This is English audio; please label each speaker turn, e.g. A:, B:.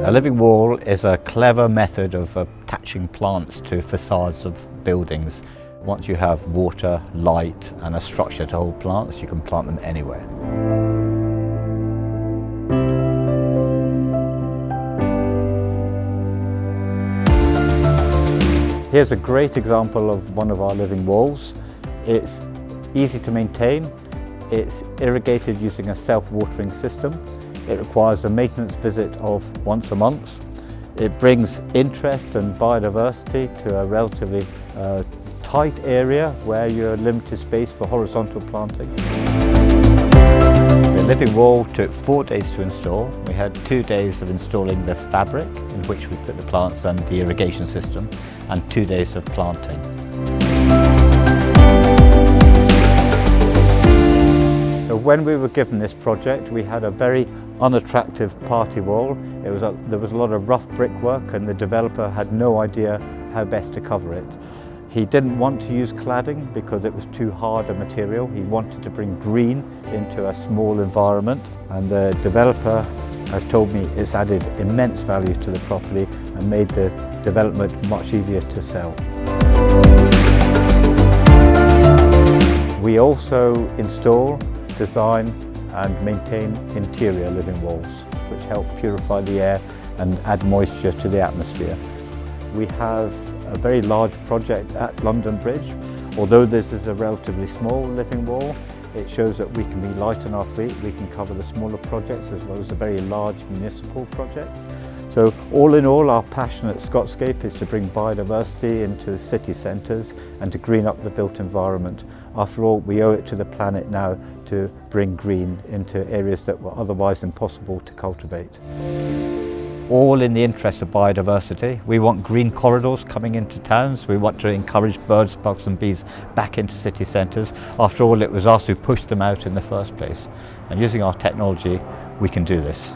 A: A living wall is a clever method of attaching plants to facades of buildings. Once you have water, light and a structure to hold plants, you can plant them anywhere. Here's a great example of one of our living walls. It's easy to maintain, it's irrigated using a self-watering system. It requires a maintenance visit of once a month. It brings interest and biodiversity to a relatively tight area where you're limited space for horizontal planting. The living wall took 4 days to install. We had 2 days of installing the fabric in which we put the plants and the irrigation system, and 2 days of planting. So when we were given this project, we had a very unattractive party wall. There was a lot of rough brickwork and the developer had no idea how best to cover it. He didn't want to use cladding because it was too hard a material. He wanted to bring green into a small environment, and the developer has told me it's added immense value to the property and made the development much easier to sell. We also install, design and maintain interior living walls, which help purify the air and add moisture to the atmosphere. We have a very large project at London Bridge. Although this is a relatively small living wall, it shows that we can be light on our feet. We can cover the smaller projects as well as the very large municipal projects. So all in all, our passion at Scotscape is to bring biodiversity into city centres and to green up the built environment. After all, we owe it to the planet now to bring green into areas that were otherwise impossible to cultivate. All in the interest of biodiversity. We want green corridors coming into towns. We want to encourage birds, bugs and bees back into city centres. After all, it was us who pushed them out in the first place. And using our technology, we can do this.